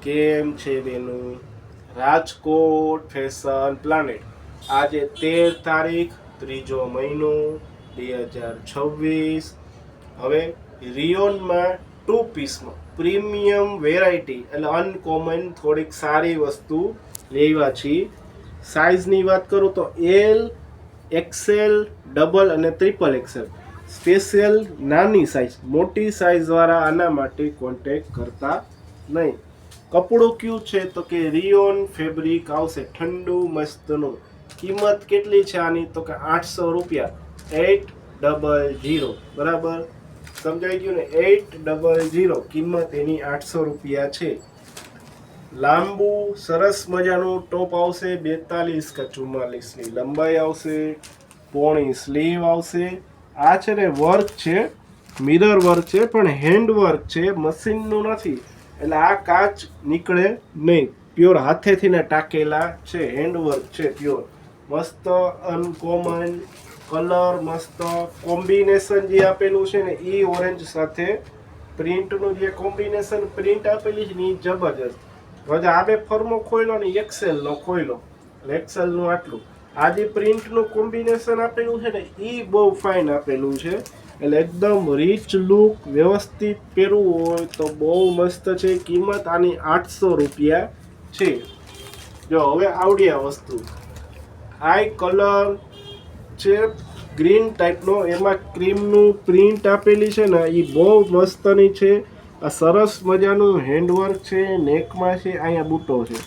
કેમ છે બેનું? રાજકોટ ફેશન પ્લાનેટ આજે 13 તારીખ 3જો મહિનો 2026. હવે રિયોનમાં 2 પીસમાં પ્રીમિયમ વેરાયટી એટલે અનકોમન થોડીક સારી વસ્તુ લેવા છીએ. સાઇઝની વાત કરું તો એલ, એક્સેલ, ડબલ અને ટ્રિપલ એક્સેલ. સ્પેશિયલ નાની સાઇઝ, મોટી સાઇઝવાળા આના માટે કોન્ટેક કરતા નહીં. કપડું કયું છે તો કે રિયોન ફેબ્રિક આવશે, ઠંડુ મસ્તનું. કિંમત કેટલી છે આની તો કે 800 રૂપિયા, 800. બરાબર, સમજાઈ ગયું ને? 800 કિંમત એની 800 રૂપિયા છે. લાંબુ સરસ મજાનું ટોપ આવશે, 42 કે 44ની લંબાઈ આવશે, પોણી સ્લીવ આવશે. આ છે ને વર્ક છે, મિરર વર્ક છે, પણ હેન્ડ વર્ક છે, મશીનનું નથી. એટલે આ કાચ નીકળે નહીં, પ્યોર હાથેથી ને ટાકેલા છે, હેન્ડવર્ક છે પ્યોર. મસ્ત અનકોમન કલર, મસ્ત કોમ્બિનેશન જે આપેલું છે ને એ ઓરેન્જ સાથે પ્રિન્ટનું જે કોમ્બિનેશન પ્રિન્ટ આપેલી છે ને એ જબરજસ્ત. હવે આ બે ફર્મો ખોઈલો ને એક્સેલનો ખોઈલો, એક્સેલનું આટલું. આ જે પ્રિન્ટનું કોમ્બિનેશન આપેલું છે ને એ બહુ ફાઇન આપેલું છે. એટલે એકદમ રીચ લુક, વ્યવસ્થિત પહેરવું હોય તો બહુ મસ્ત છે. કિંમત આની 800 રૂપિયા છે. જો હવે આવડ્યા વસ્તુ. આઈ કલર છે ગ્રીન ટાઈપનો, એમાં ક્રીમનું પ્રિન્ટ આપેલી છે ને એ બહુ મસ્તની છે. આ સરસ મજાનું હેન્ડવર્ક છે, નેકમાં છે, અહીંયા બૂટો છે,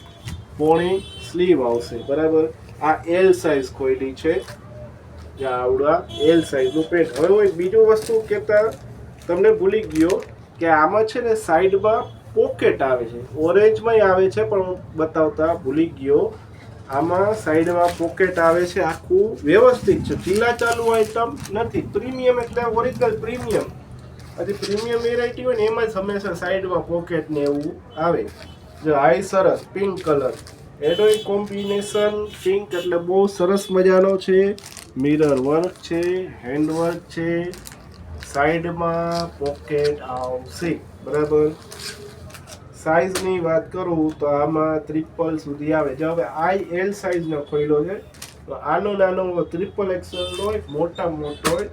પોણી સ્લીવ આવશે. બરાબર, આ એલ સાઇઝ ખોઈલી છે, આવડા એલ સાઇઝનું પેન્ટ. હવે હું એક બીજું વસ્તુ કહેતા તમને ભૂલી ગયો કે આમાં છે ને સાઈડમાં પોકેટ આવે છે, ઓરેન્જમાંય આવે છે પણ હું બતાવતા ભૂલી ગયો. આમાં સાઈડમાં પોકેટ આવે છે, આખું વ્યવસ્થિત છે, ચીલા ચાલુ આઈટમ નથી. પ્રીમિયમ એટલે ઓરિજિનલ પ્રીમિયમ. હજી પ્રીમિયમ વેરાયટી હોય ને એમાં જ હંમેશા સાઈડમાં પોકેટ ને એવું આવે. જો આઈ સરસ પિંક કલર, એડોય કોમ્બિનેશન પિંક એટલે બહુ સરસ મજાનો છે. મિરર વર્ક છે, હેન્ડ વર્ક છે, સાઈડમાં પોકેટ આવશે. બરાબર, સાઈઝની વાત કરું તો આમાં 3 સુધી આવે. જો હવે આઈ એલ સાઈઝનો ખોઈલો છે તો આનો નાનો 3 એક્સેલનો હોય, મોટા મોટો હોય,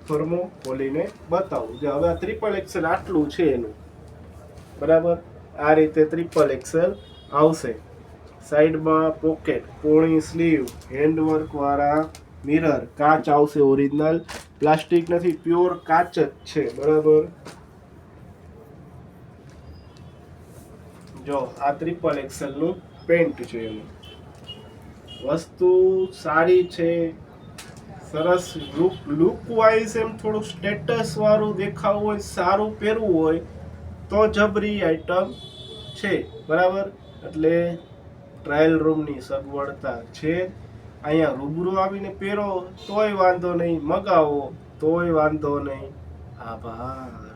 ફર્મો ખોલીને બતાવું. જો હવે આ 3 એક્સેલ આટલું છે એનું. બરાબર, આ રીતે 3 એક્સેલ આવશે. સાઈડમાં પોકેટ, પોણી સ્લીવ, હેન્ડવર્ક વાળા મિરર, કાચ આવશે ઓરિજિનલ, પ્લાસ્ટિક નથી, પ્યોર કાચ જ છે. બરાબર, જો આ 3 એક્સેલનું પેન્ટ છે. એનું વસ્તુ સારી છે, સરસ લુક વાઇઝ એમ થોડું સ્ટેટસ વાળું દેખાવું હોય, સારું પહેરવું હોય તો જબરી આઈટમ છે. બરાબર, એટલે ટ્રાયલ રૂમની સગવડતા છે. અહીંયા રૂબરૂ આવીને પહેરો તોય વાંધો નહીં, મગાવો તોય વાંધો નહીં. આભાર.